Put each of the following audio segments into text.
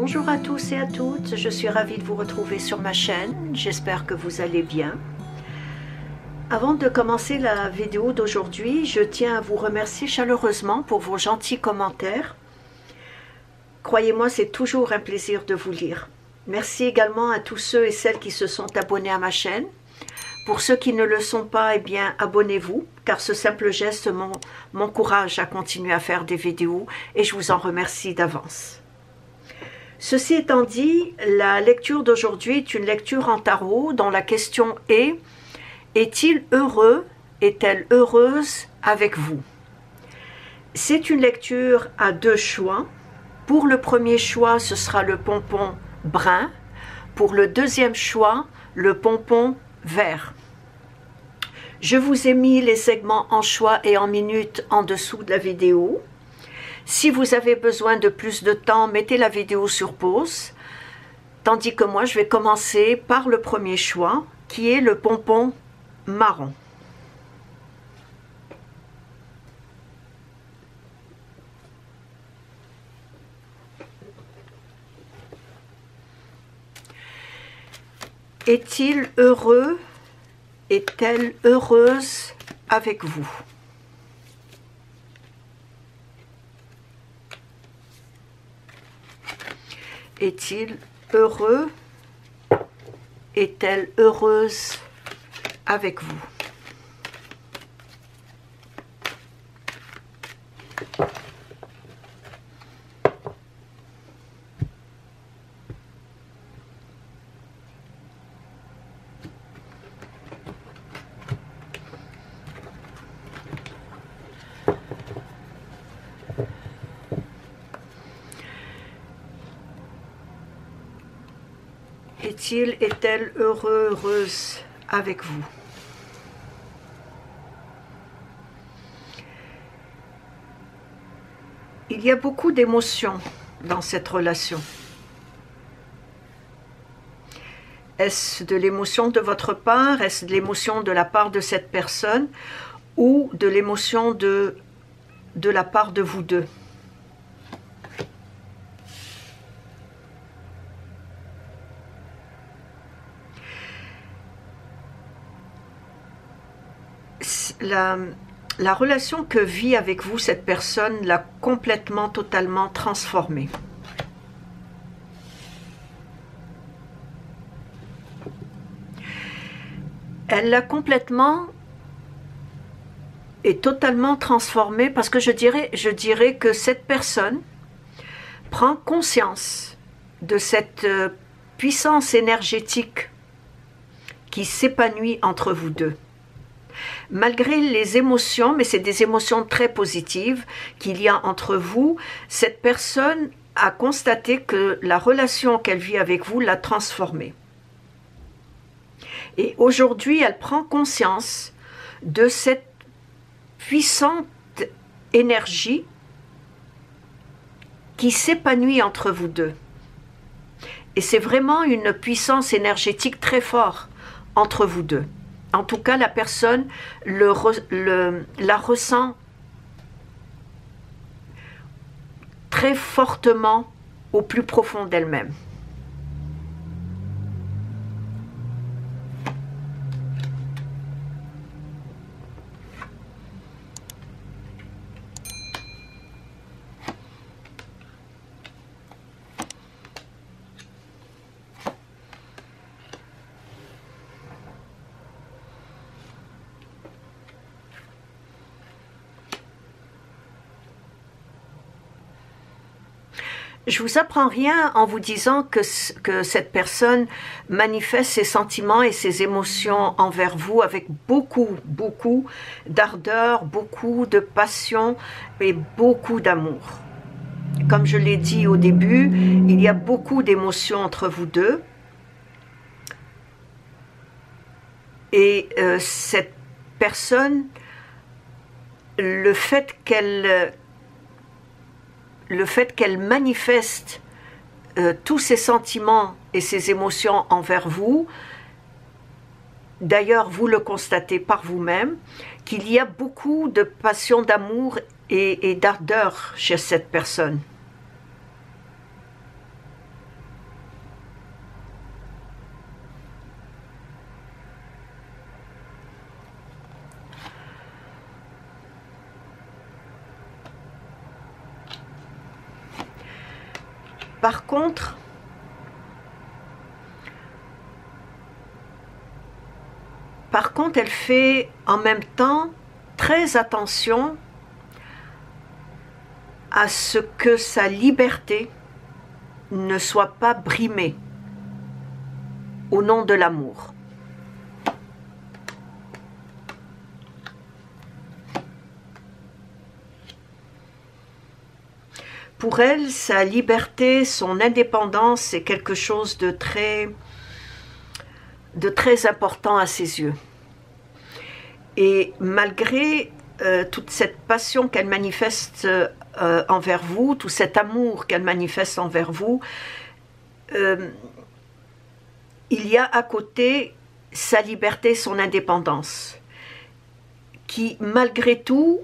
Bonjour à tous et à toutes, je suis ravie de vous retrouver sur ma chaîne, j'espère que vous allez bien. Avant de commencer la vidéo d'aujourd'hui, je tiens à vous remercier chaleureusement pour vos gentils commentaires. Croyez-moi, c'est toujours un plaisir de vous lire. Merci également à tous ceux et celles qui se sont abonnés à ma chaîne. Pour ceux qui ne le sont pas, eh bien, abonnez-vous, car ce simple geste m'encourage à continuer à faire des vidéos et je vous en remercie d'avance. Ceci étant dit, la lecture d'aujourd'hui est une lecture en tarot dont la question est « Est-il heureux, est-elle heureuse avec vous ?» C'est une lecture à deux choix. Pour le premier choix, ce sera le pompon brun. Pour le deuxième choix, le pompon vert. Je vous ai mis les segments en choix et en minutes en dessous de la vidéo. Si vous avez besoin de plus de temps, mettez la vidéo sur pause, tandis que moi, je vais commencer par le premier choix, qui est le pompon marron. Est-il heureux, est-elle heureuse avec vous ? Est-il heureux? Est-elle heureuse avec vous? Est-elle heureuse avec vous? Il y a beaucoup d'émotions dans cette relation. Est-ce de l'émotion de votre part? Est-ce de l'émotion de la part de cette personne? Ou de l'émotion de la part de vous deux? La relation que vit avec vous cette personne l'a complètement, totalement transformée. Elle l'a complètement et totalement transformée parce que je dirais que cette personne prend conscience de cette puissance énergétique qui s'épanouit entre vous deux. Malgré les émotions, mais c'est des émotions très positives qu'il y a entre vous, cette personne a constaté que la relation qu'elle vit avec vous l'a transformée. Et aujourd'hui, elle prend conscience de cette puissante énergie qui s'épanouit entre vous deux. Et c'est vraiment une puissance énergétique très forte entre vous deux. En tout cas, la personne la ressent très fortement au plus profond d'elle-même. Je vous apprends rien en vous disant que cette personne manifeste ses sentiments et ses émotions envers vous avec beaucoup d'ardeur, beaucoup de passion et beaucoup d'amour. Comme je l'ai dit au début, il y a beaucoup d'émotions entre vous deux. Et cette personne, le fait qu'elle manifeste tous ses sentiments et ses émotions envers vous, d'ailleurs vous le constatez par vous-même, qu'il y a beaucoup de passion, d'amour et d'ardeur chez cette personne. Par contre, elle fait en même temps très attention à ce que sa liberté ne soit pas brimée au nom de l'amour. Pour elle, sa liberté, son indépendance, c'est quelque chose de très important à ses yeux. Et malgré toute cette passion qu'elle manifeste envers vous, tout cet amour qu'elle manifeste envers vous, il y a à côté sa liberté, son indépendance, qui malgré tout,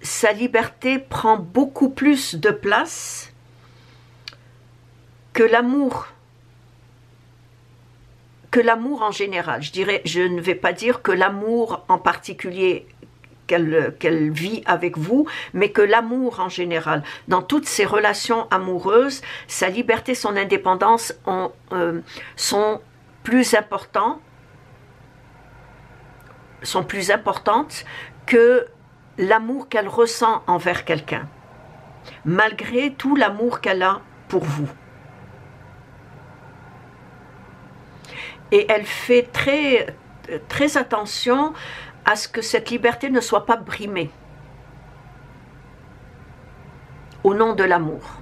sa liberté prend beaucoup plus de place que l'amour en général. Je ne vais pas dire que l'amour en particulier qu'elle vit avec vous, mais que l'amour en général. Dans toutes ses relations amoureuses, sa liberté, son indépendance sont plus importantes que l'amour qu'elle ressent envers quelqu'un, malgré tout l'amour qu'elle a pour vous. Et elle fait très attention à ce que cette liberté ne soit pas brimée au nom de l'amour.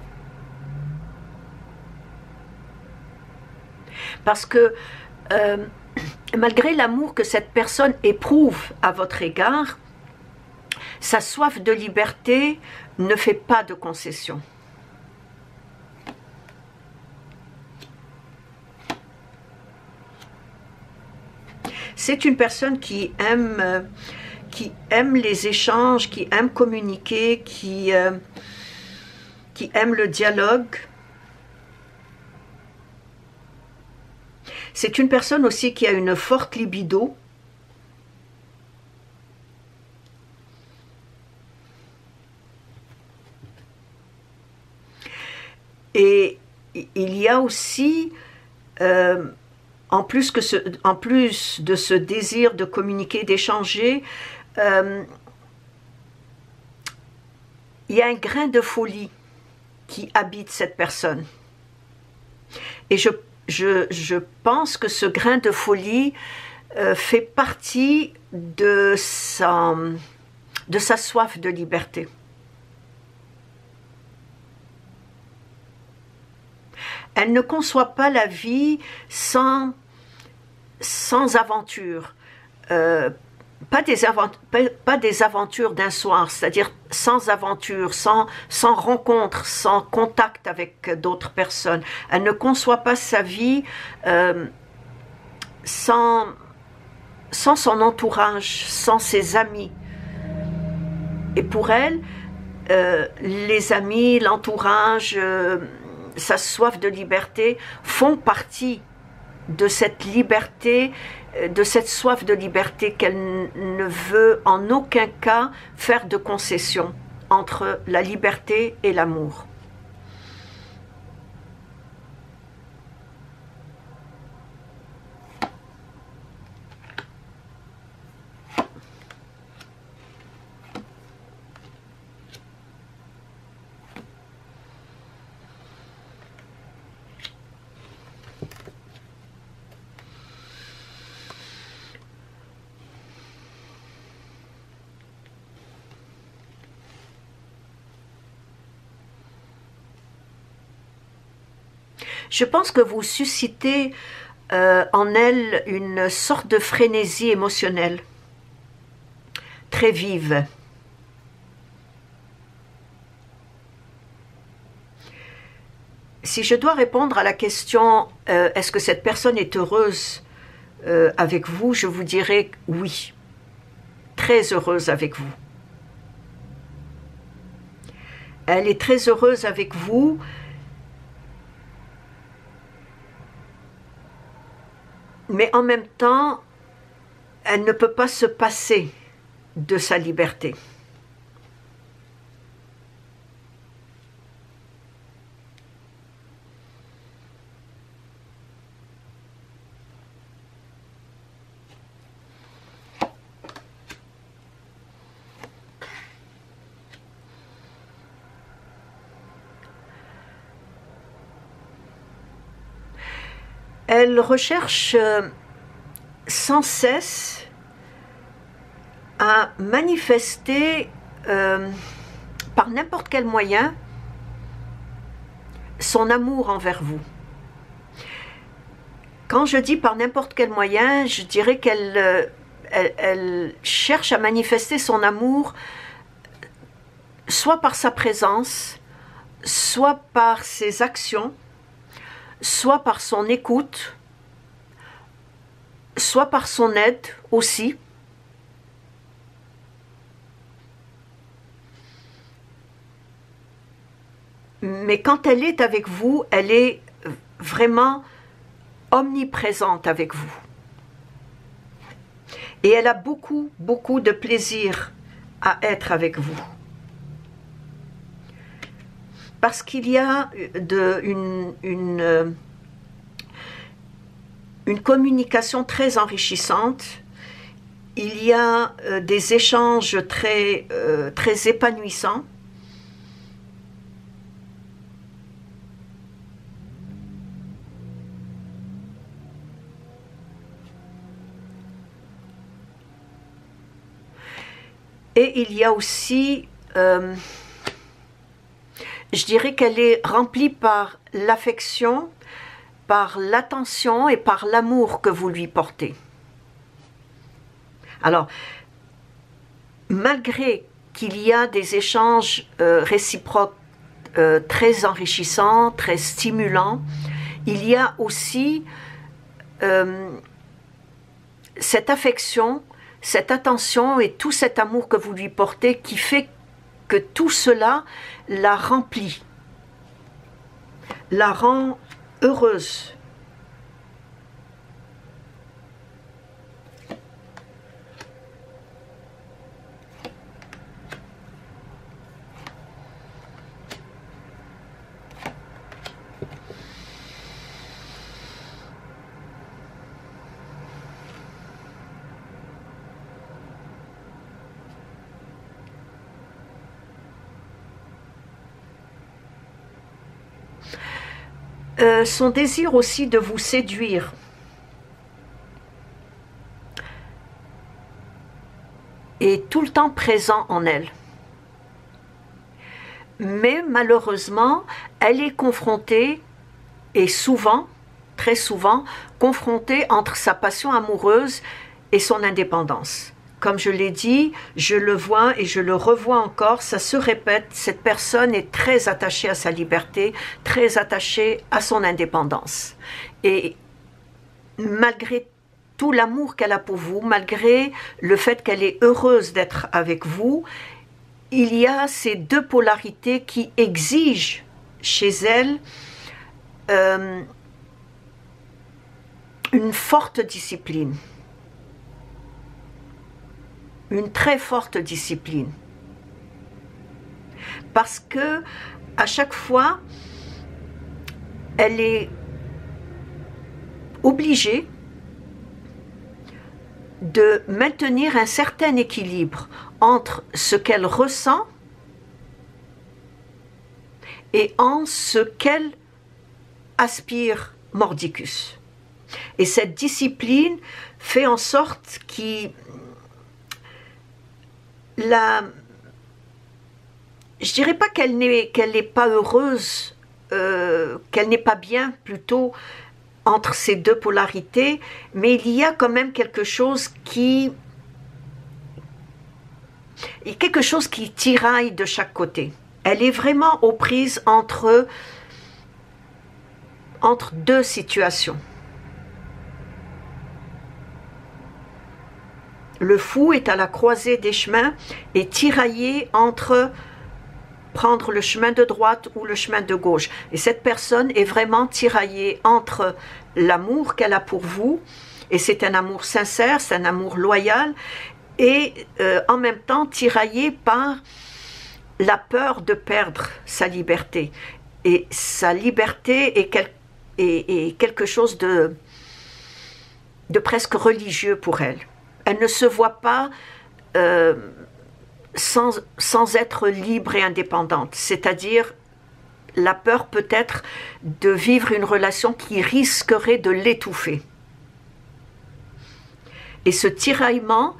Parce que malgré l'amour que cette personne éprouve à votre égard, sa soif de liberté ne fait pas de concession. C'est une personne qui aime les échanges, qui aime communiquer, qui aime le dialogue. C'est une personne aussi qui a une forte libido. Et il y a aussi, en plus de ce désir de communiquer, d'échanger, il y a un grain de folie qui habite cette personne. Et je pense que ce grain de folie fait partie de sa soif de liberté. Elle ne conçoit pas la vie sans aventure. Pas des aventures d'un soir, c'est-à-dire sans aventure, sans rencontre, sans contact avec d'autres personnes. Elle ne conçoit pas sa vie sans son entourage, sans ses amis. Et pour elle, les amis, l'entourage, sa soif de liberté font partie de cette liberté, de cette soif de liberté qu'elle ne veut en aucun cas faire de concession entre la liberté et l'amour. Je pense que vous suscitez en elle une sorte de frénésie émotionnelle, très vive. Si je dois répondre à la question est-ce que cette personne est heureuse avec vous, je vous dirais oui, très heureuse avec vous. Elle est très heureuse avec vous. Mais en même temps, elle ne peut pas se passer de sa liberté. Elle recherche sans cesse à manifester par n'importe quel moyen son amour envers vous. Quand je dis par n'importe quel moyen, je dirais qu'elle elle cherche à manifester son amour soit par sa présence, soit par ses actions, soit par son écoute, soit par son aide aussi. Mais quand elle est avec vous, elle est vraiment omniprésente avec vous. Et elle a beaucoup, beaucoup de plaisir à être avec vous. Parce qu'il y a une communication très enrichissante, il y a des échanges très épanouissants. Et il y a aussi, je dirais qu'elle est remplie par l'affection, par l'attention et par l'amour que vous lui portez. Alors, malgré qu'il y a des échanges réciproques très enrichissants, très stimulants, il y a aussi cette affection, cette attention et tout cet amour que vous lui portez qui fait que tout cela la remplit, la rend heureuse. Son désir aussi de vous séduire est tout le temps présent en elle. Mais malheureusement, elle est confrontée, et souvent, très souvent, confrontée entre sa passion amoureuse et son indépendance. Comme je l'ai dit, je le vois et je le revois encore, ça se répète, cette personne est très attachée à sa liberté, très attachée à son indépendance. Et malgré tout l'amour qu'elle a pour vous, malgré le fait qu'elle est heureuse d'être avec vous, il y a ces deux polarités qui exigent chez elle une forte discipline. Une très forte discipline. Parce que à chaque fois, elle est obligée de maintenir un certain équilibre entre ce qu'elle ressent et en ce qu'elle aspire mordicus. Et cette discipline fait en sorte qu'il je dirais pas qu'elle n'est pas heureuse, qu'elle n'est pas bien plutôt entre ces deux polarités, mais il y a quand même quelque chose qui tiraille de chaque côté. Elle est vraiment aux prises entre deux situations. Le fou est à la croisée des chemins et tiraillé entre prendre le chemin de droite ou le chemin de gauche. Et cette personne est vraiment tiraillée entre l'amour qu'elle a pour vous, et c'est un amour sincère, c'est un amour loyal, et en même temps tiraillée par la peur de perdre sa liberté. Et sa liberté est quelque chose de presque religieux pour elle. Elle ne se voit pas sans être libre et indépendante, c'est-à-dire la peur peut être de vivre une relation qui risquerait de l'étouffer. Et ce tiraillement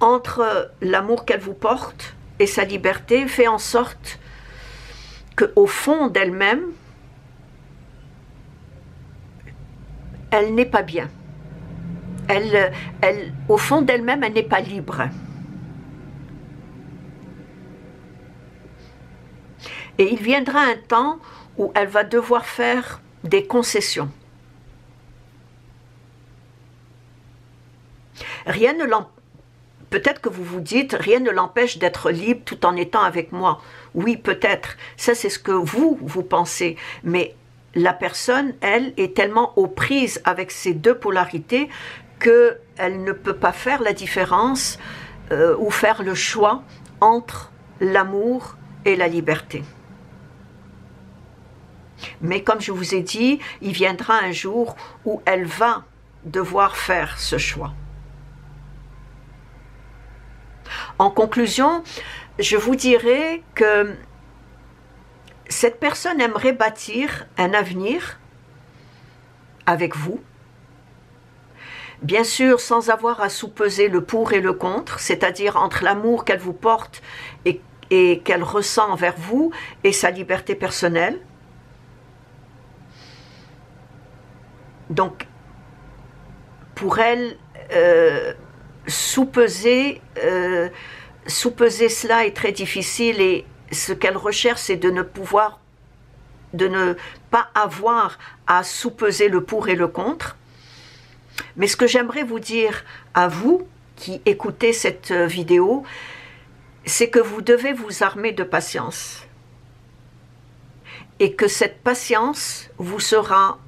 entre l'amour qu'elle vous porte et sa liberté fait en sorte qu'au fond d'elle-même, elle n'est pas bien. Au fond d'elle-même, elle n'est pas libre. Et il viendra un temps où elle va devoir faire des concessions. Rien ne l'empêche. Peut-être que vous vous dites, rien ne l'empêche d'être libre tout en étant avec moi. Oui, peut-être. Ça, c'est ce que vous pensez. Mais la personne, elle, est tellement aux prises avec ces deux polarités qu'elle ne peut pas faire la différence ou faire le choix entre l'amour et la liberté. Mais comme je vous ai dit, il viendra un jour où elle va devoir faire ce choix. En conclusion, je vous dirais que cette personne aimerait bâtir un avenir avec vous, bien sûr sans avoir à soupeser le pour et le contre, c'est-à-dire entre l'amour qu'elle vous porte et qu'elle ressent envers vous et sa liberté personnelle. Donc, pour elle, soupeser cela est très difficile et ce qu'elle recherche, c'est de ne pas avoir à soupeser le pour et le contre. Mais ce que j'aimerais vous dire à vous qui écoutez cette vidéo, c'est que vous devez vous armer de patience et que cette patience vous sera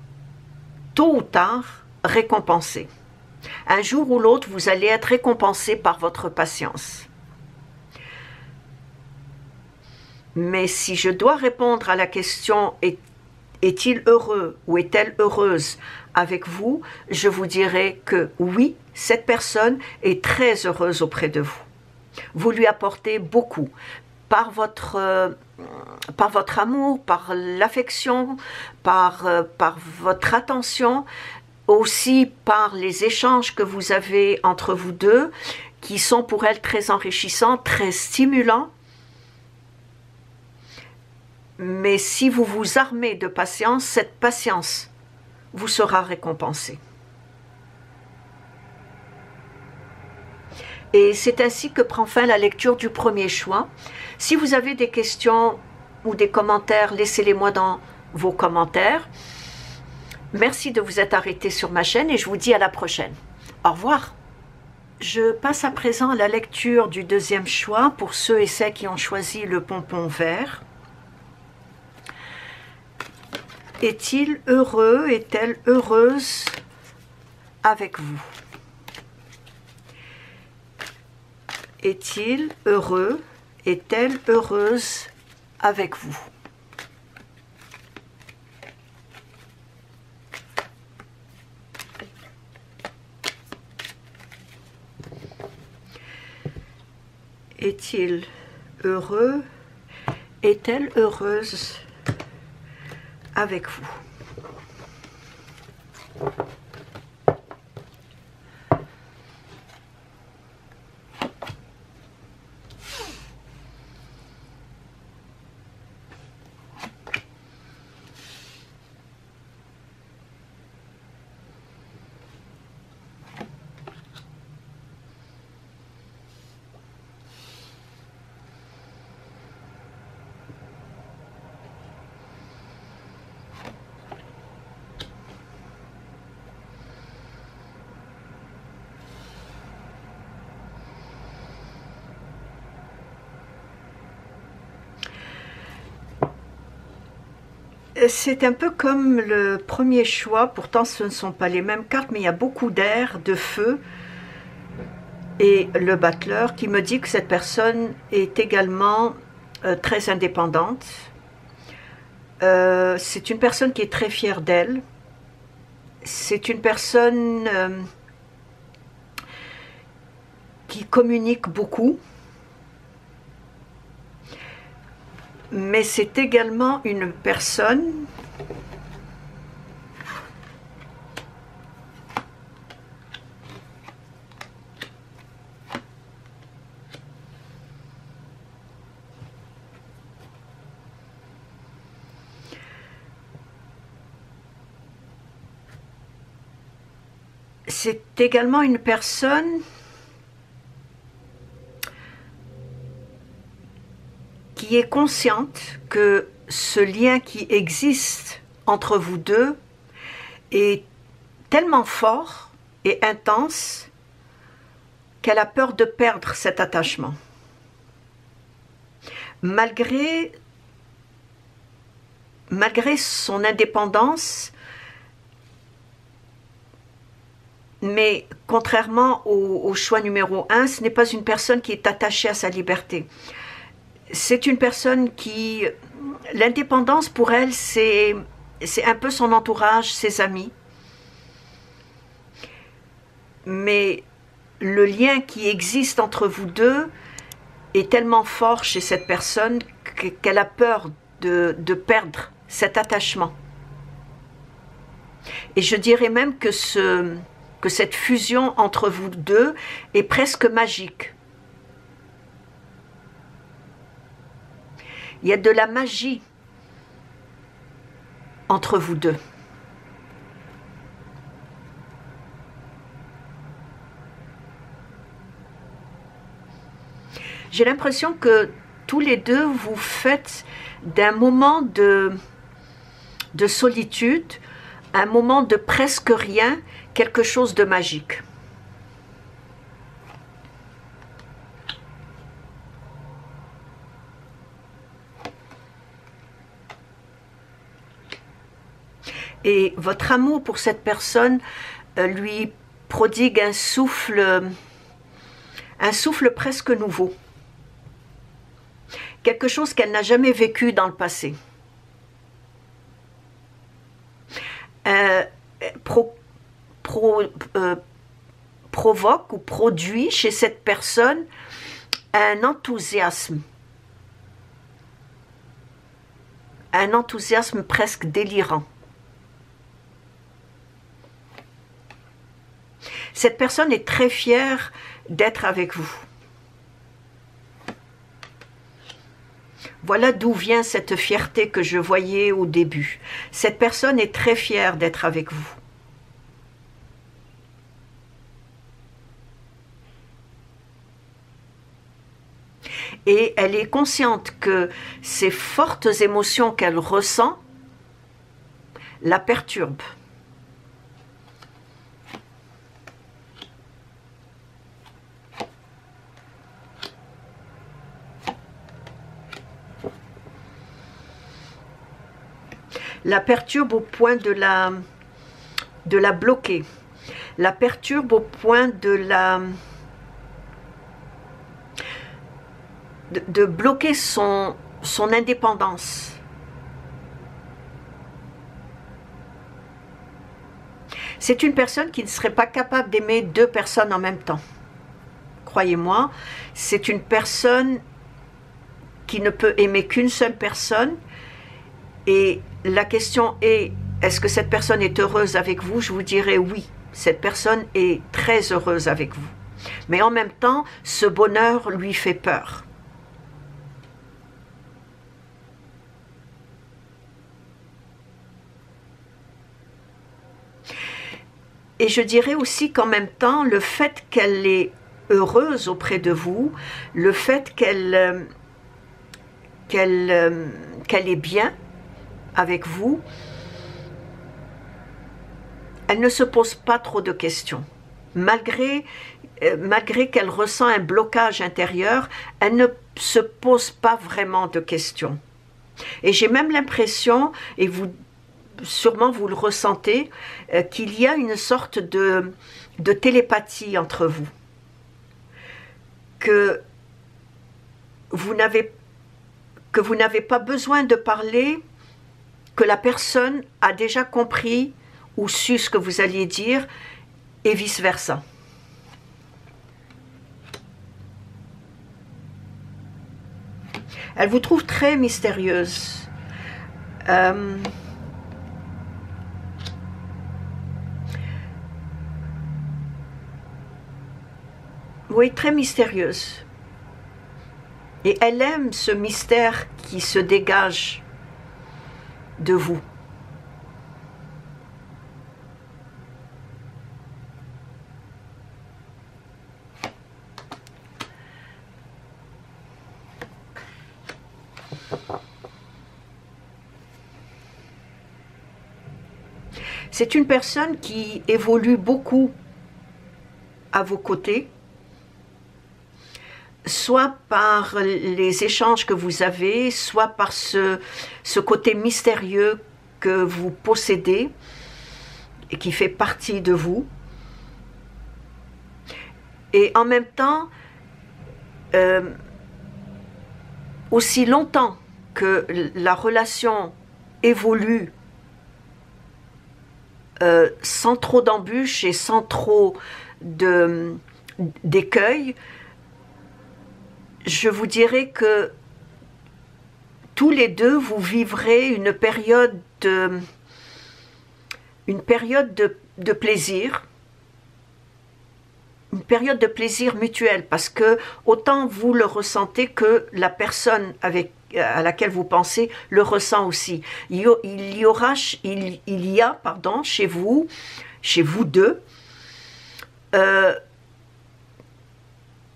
tôt ou tard récompensée. Un jour ou l'autre, vous allez être récompensé par votre patience. Mais si je dois répondre à la question est-il heureux ou est-elle heureuse avec vous, je vous dirai que oui, cette personne est très heureuse auprès de vous. Vous lui apportez beaucoup par votre amour, par l'affection, par votre attention, aussi par les échanges que vous avez entre vous deux, qui sont pour elle très enrichissants, très stimulants. Mais si vous vous armez de patience, cette patience vous sera récompensée. Et c'est ainsi que prend fin la lecture du premier choix. Si vous avez des questions ou des commentaires, laissez-les-moi dans vos commentaires. Merci de vous être arrêté sur ma chaîne et je vous dis à la prochaine. Au revoir. Je passe à présent à la lecture du deuxième choix pour ceux et celles qui ont choisi le pompon vert. Est-il heureux, est-elle heureuse avec vous? Est-il heureux, est-elle heureuse avec vous? Est-il heureux, est-elle heureuse avec vous? C'est un peu comme le premier choix, pourtant ce ne sont pas les mêmes cartes, mais il y a beaucoup d'air, de feu, et le battleur qui me dit que cette personne est également très indépendante. C'est une personne qui est très fière d'elle. C'est une personne qui communique beaucoup. mais c'est également une personne qui est consciente que ce lien qui existe entre vous deux est tellement fort et intense qu'elle a peur de perdre cet attachement. Malgré son indépendance, mais contrairement au choix numéro 1, ce n'est pas une personne qui est attachée à sa liberté. C'est une personne qui... L'indépendance pour elle, c'est un peu son entourage, ses amis. Mais le lien qui existe entre vous deux est tellement fort chez cette personne qu'elle a peur de perdre cet attachement. Et je dirais même que cette fusion entre vous deux est presque magique. Il y a de la magie entre vous deux. J'ai l'impression que tous les deux vous faites d'un moment de solitude, un moment de presque rien, quelque chose de magique. Et votre amour pour cette personne lui prodigue un souffle presque nouveau. Quelque chose qu'elle n'a jamais vécu dans le passé. Provoque ou produit chez cette personne un enthousiasme presque délirant. Cette personne est très fière d'être avec vous. Voilà d'où vient cette fierté que je voyais au début. Cette personne est très fière d'être avec vous. Et elle est consciente que ces fortes émotions qu'elle ressent la perturbent. La perturbe au point de la bloquer. La perturbe au point de bloquer son indépendance. C'est une personne qui ne serait pas capable d'aimer deux personnes en même temps. Croyez-moi, c'est une personne qui ne peut aimer qu'une seule personne. Et la question est, est-ce que cette personne est heureuse avec vous? Je vous dirais oui, cette personne est très heureuse avec vous. Mais en même temps, ce bonheur lui fait peur. Et je dirais aussi qu'en même temps, le fait qu'elle est heureuse auprès de vous, le fait qu'elle est bien avec vous, elle ne se pose pas trop de questions. Malgré qu'elle ressent un blocage intérieur, elle ne se pose pas vraiment de questions. Et j'ai même l'impression, et sûrement vous le ressentez, qu'il y a une sorte de télépathie entre vous. Que vous n'avez pas besoin de parler, que la personne a déjà compris ou su ce que vous alliez dire, et vice-versa. Elle vous trouve très mystérieuse. Oui, très mystérieuse. Et elle aime ce mystère qui se dégage de vous. C'est une personne qui évolue beaucoup à vos côtés, soit par les échanges que vous avez, soit par ce côté mystérieux que vous possédez et qui fait partie de vous. Et en même temps, aussi longtemps que la relation évolue sans trop d'embûches et sans trop d'écueils, je vous dirais que tous les deux, vous vivrez une période de plaisir, une période de plaisir mutuel, parce que autant vous le ressentez que la personne à laquelle vous pensez le ressent aussi. Il y a chez vous deux,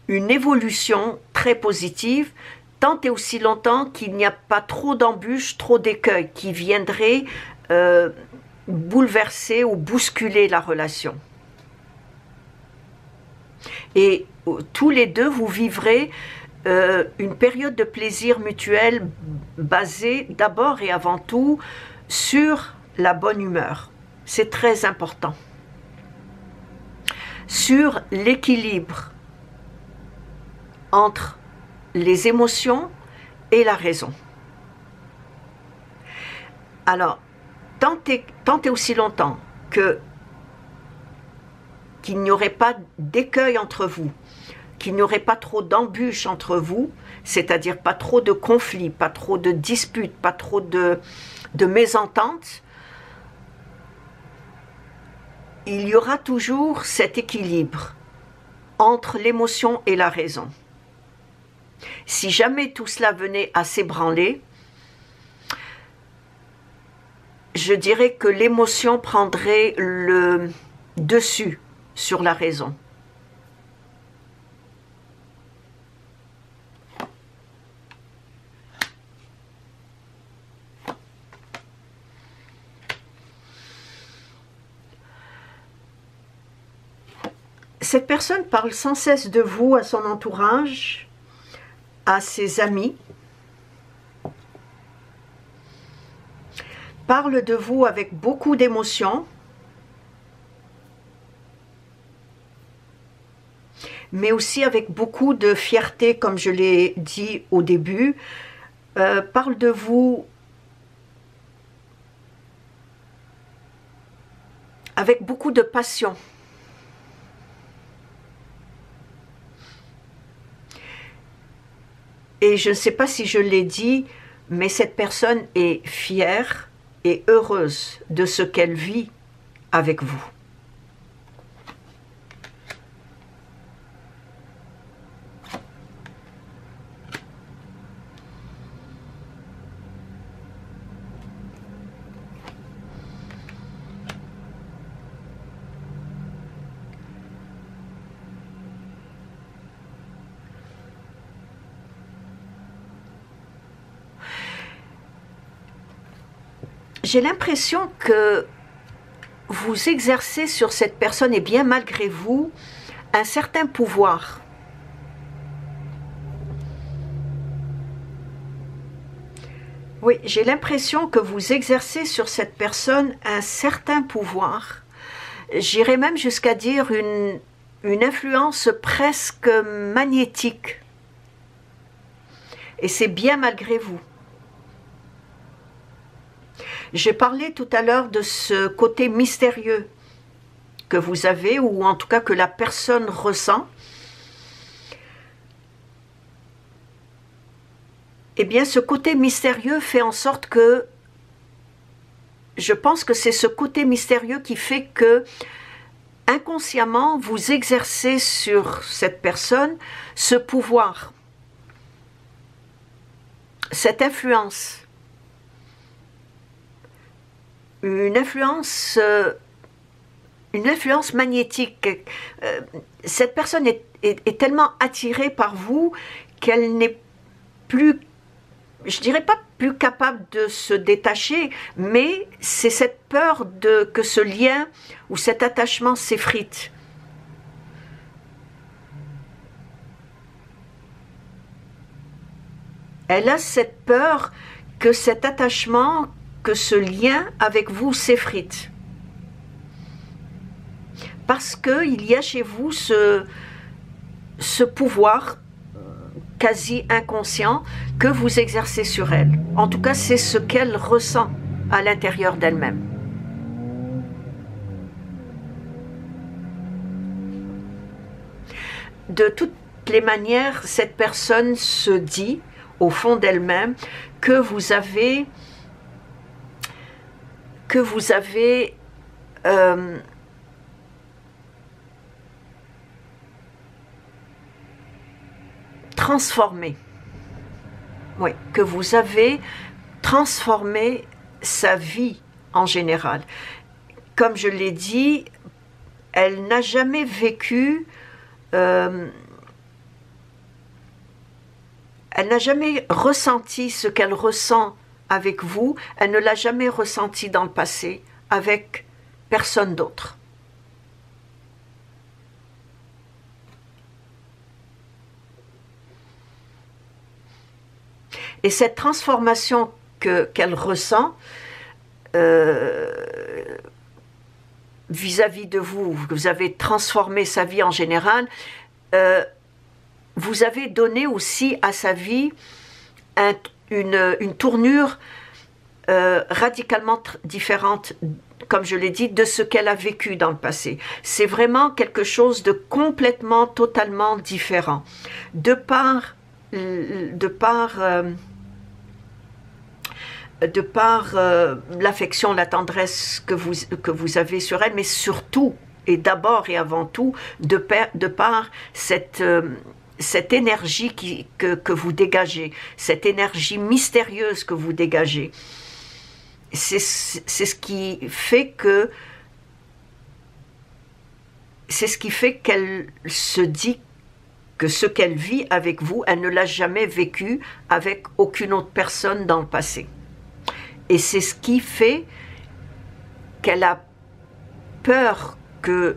une évolution très positive, tant et aussi longtemps qu'il n'y a pas trop d'embûches, trop d'écueils qui viendraient bouleverser ou bousculer la relation. Et tous les deux, vous vivrez une période de plaisir mutuel basée d'abord et avant tout sur la bonne humeur. C'est très important. Sur l'équilibre entre les émotions et la raison. Alors, tant et aussi longtemps qu'il n'y aurait pas d'écueil entre vous, qu'il n'y aurait pas trop d'embûches entre vous, c'est-à-dire pas trop de conflits, pas trop de disputes, pas trop de mésententes, il y aura toujours cet équilibre entre l'émotion et la raison. Si jamais tout cela venait à s'ébranler, je dirais que l'émotion prendrait le dessus sur la raison. Cette personne parle sans cesse de vous à son entourage, à ses amis, parle de vous avec beaucoup d'émotion, mais aussi avec beaucoup de fierté, comme je l'ai dit au début, parle de vous avec beaucoup de passion. Et je ne sais pas si je l'ai dit, mais cette personne est fière et heureuse de ce qu'elle vit avec vous. J'ai l'impression que vous exercez sur cette personne, et bien malgré vous, un certain pouvoir. Oui, j'ai l'impression que vous exercez sur cette personne un certain pouvoir. J'irais même jusqu'à dire une influence presque magnétique. Et c'est bien malgré vous. J'ai parlé tout à l'heure de ce côté mystérieux que vous avez, ou en tout cas que la personne ressent. eh bien ce côté mystérieux fait en sorte que, je pense que c'est ce côté mystérieux qui fait que inconsciemment vous exercez sur cette personne ce pouvoir, cette influence, une influence magnétique. Cette personne est tellement attirée par vous qu'elle n'est plus, je dirais pas plus capable de se détacher, mais c'est cette peur que ce lien ou cet attachement s'effrite. Elle a cette peur que cet attachement, que ce lien avec vous s'effrite. Parce qu'il y a chez vous ce pouvoir quasi inconscient que vous exercez sur elle. En tout cas, c'est ce qu'elle ressent à l'intérieur d'elle-même. De toutes les manières, cette personne se dit, au fond d'elle-même, que vous avez transformé. Oui, que vous avez transformé sa vie en général. Comme je l'ai dit, elle n'a jamais vécu, elle n'a jamais ressenti ce qu'elle ressent avec vous, elle ne l'a jamais ressenti dans le passé avec personne d'autre. Et cette transformation qu'elle ressent vis-à-vis de vous, vous avez transformé sa vie en général, vous avez donné aussi à sa vie une tournure radicalement différente, comme je l'ai dit, de ce qu'elle a vécu dans le passé. C'est vraiment quelque chose de complètement, totalement différent. De par l'affection, la tendresse que vous avez sur elle, mais surtout, et d'abord et avant tout, de par cette énergie que vous dégagez, cette énergie mystérieuse que vous dégagez. C'est ce qui fait qu'elle se dit que ce qu'elle vit avec vous, elle ne l'a jamais vécu avec aucune autre personne dans le passé. Et c'est ce qui fait qu'elle a peur que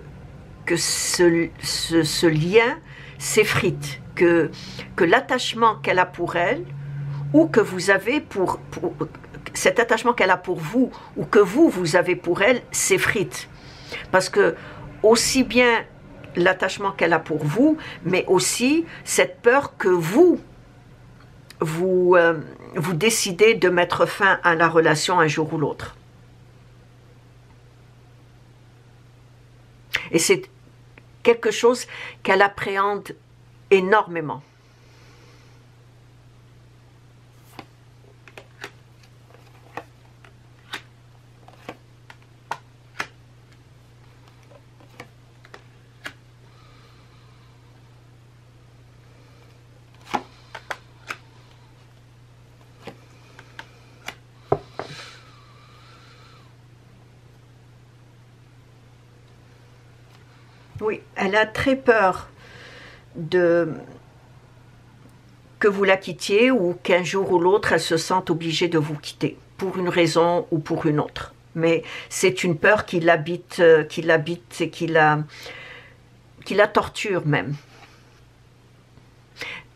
ce lien s'effrite, que l'attachement qu'elle a pour elle, ou que vous avez cet attachement qu'elle a pour vous, ou que vous avez pour elle, s'effrite. Parce que aussi bien l'attachement qu'elle a pour vous, mais aussi cette peur que vous décidez de mettre fin à la relation un jour ou l'autre. Et c'est quelque chose qu'elle appréhende énormément. Oui, elle a très peur que vous la quittiez ou qu'un jour ou l'autre, elle se sente obligée de vous quitter, pour une raison ou pour une autre. Mais c'est une peur qui l'habite et qui la torture même.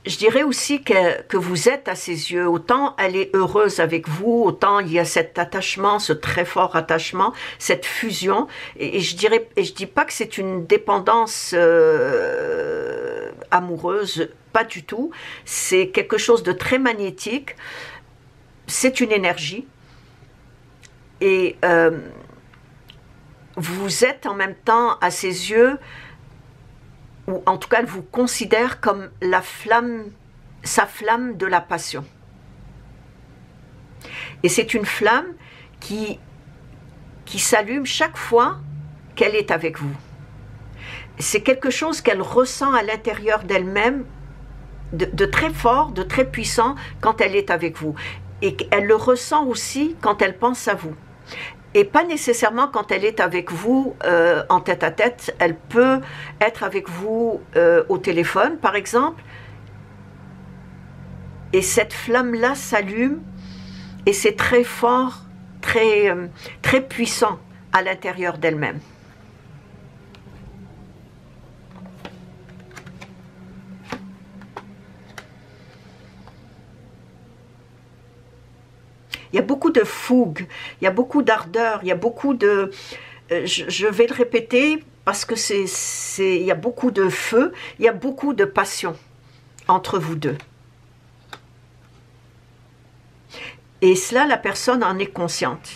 Je dirais aussi que vous êtes à ses yeux, autant elle est heureuse avec vous, autant il y a cet attachement, ce très fort attachement, cette fusion, et je dis pas que c'est une dépendance amoureuse, pas du tout, c'est quelque chose de très magnétique, c'est une énergie, et vous êtes en même temps à ses yeux, ou en tout cas elle vous considère comme sa flamme de la passion. Et c'est une flamme qui s'allume chaque fois qu'elle est avec vous. C'est quelque chose qu'elle ressent à l'intérieur d'elle-même, de très fort, de très puissant quand elle est avec vous. Et elle le ressent aussi quand elle pense à vous. Et pas nécessairement quand elle est avec vous en tête-à-tête. Elle peut être avec vous au téléphone, par exemple. Et cette flamme-là s'allume et c'est très fort, très puissant à l'intérieur d'elle-même. Il y a beaucoup de fougue, il y a beaucoup d'ardeur, il y a beaucoup de... je vais le répéter parce que il y a beaucoup de feu, il y a beaucoup de passion entre vous deux. Et cela, la personne en est consciente.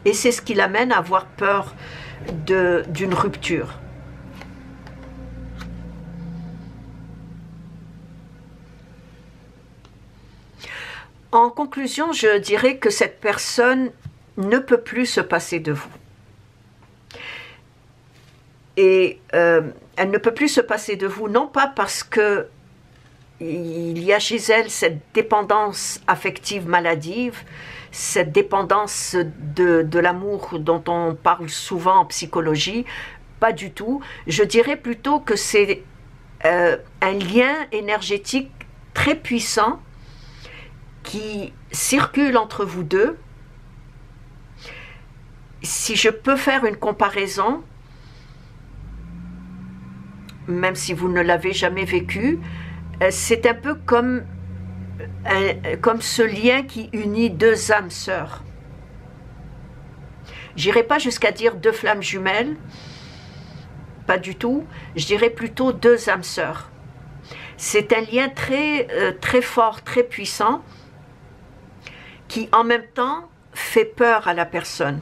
Et c'est ce qui l'amène à avoir peur d'une rupture. En conclusion, je dirais que cette personne ne peut plus se passer de vous. Et elle ne peut plus se passer de vous, non pas parce que il y a chez elle cette dépendance affective maladive, cette dépendance de l'amour dont on parle souvent en psychologie, pas du tout. Je dirais plutôt que c'est un lien énergétique très puissant qui circule entre vous deux. Si je peux faire une comparaison, même si vous ne l'avez jamais vécu, c'est un peu comme ce lien qui unit deux âmes sœurs. J'irai pas jusqu'à dire deux flammes jumelles, pas du tout, je dirais plutôt deux âmes sœurs. C'est un lien très fort, très puissant, qui en même temps fait peur à la personne.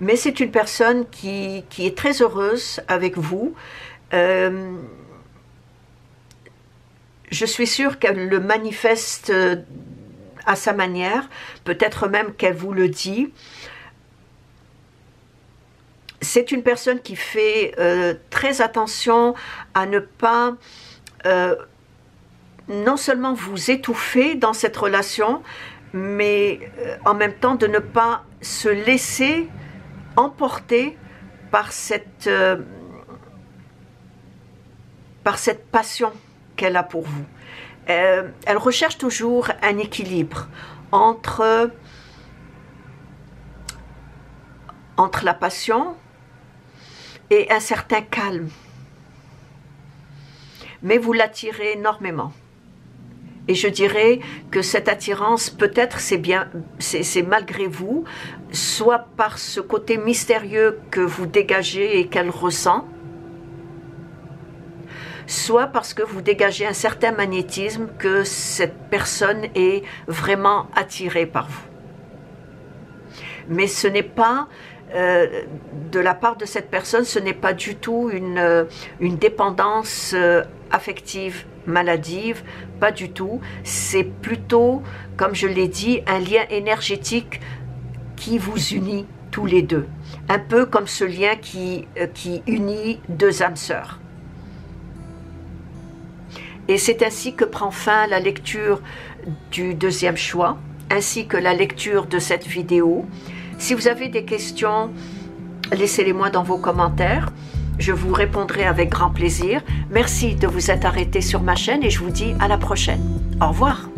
Mais c'est une personne qui est très heureuse avec vous. Je suis sûre qu'elle le manifeste à sa manière, peut-être même qu'elle vous le dit. C'est une personne qui fait très attention à ne pas non seulement vous étouffer dans cette relation, mais en même temps de ne pas se laisser emporter par cette passion qu'elle a pour vous. Elle recherche toujours un équilibre entre la passion et un certain calme. Mais vous l'attirez énormément. Et je dirais que cette attirance, peut-être c'est malgré vous, soit par ce côté mystérieux que vous dégagez et qu'elle ressent, soit parce que vous dégagez un certain magnétisme que cette personne est vraiment attirée par vous. Mais ce n'est pas, de la part de cette personne, ce n'est pas du tout une dépendance affective, maladive, pas du tout. C'est plutôt, comme je l'ai dit, un lien énergétique qui vous unit tous les deux. Un peu comme ce lien qui unit deux âmes sœurs. Et c'est ainsi que prend fin la lecture du deuxième choix, ainsi que la lecture de cette vidéo. Si vous avez des questions, laissez-les-moi dans vos commentaires. Je vous répondrai avec grand plaisir. Merci de vous être arrêté sur ma chaîne et je vous dis à la prochaine. Au revoir.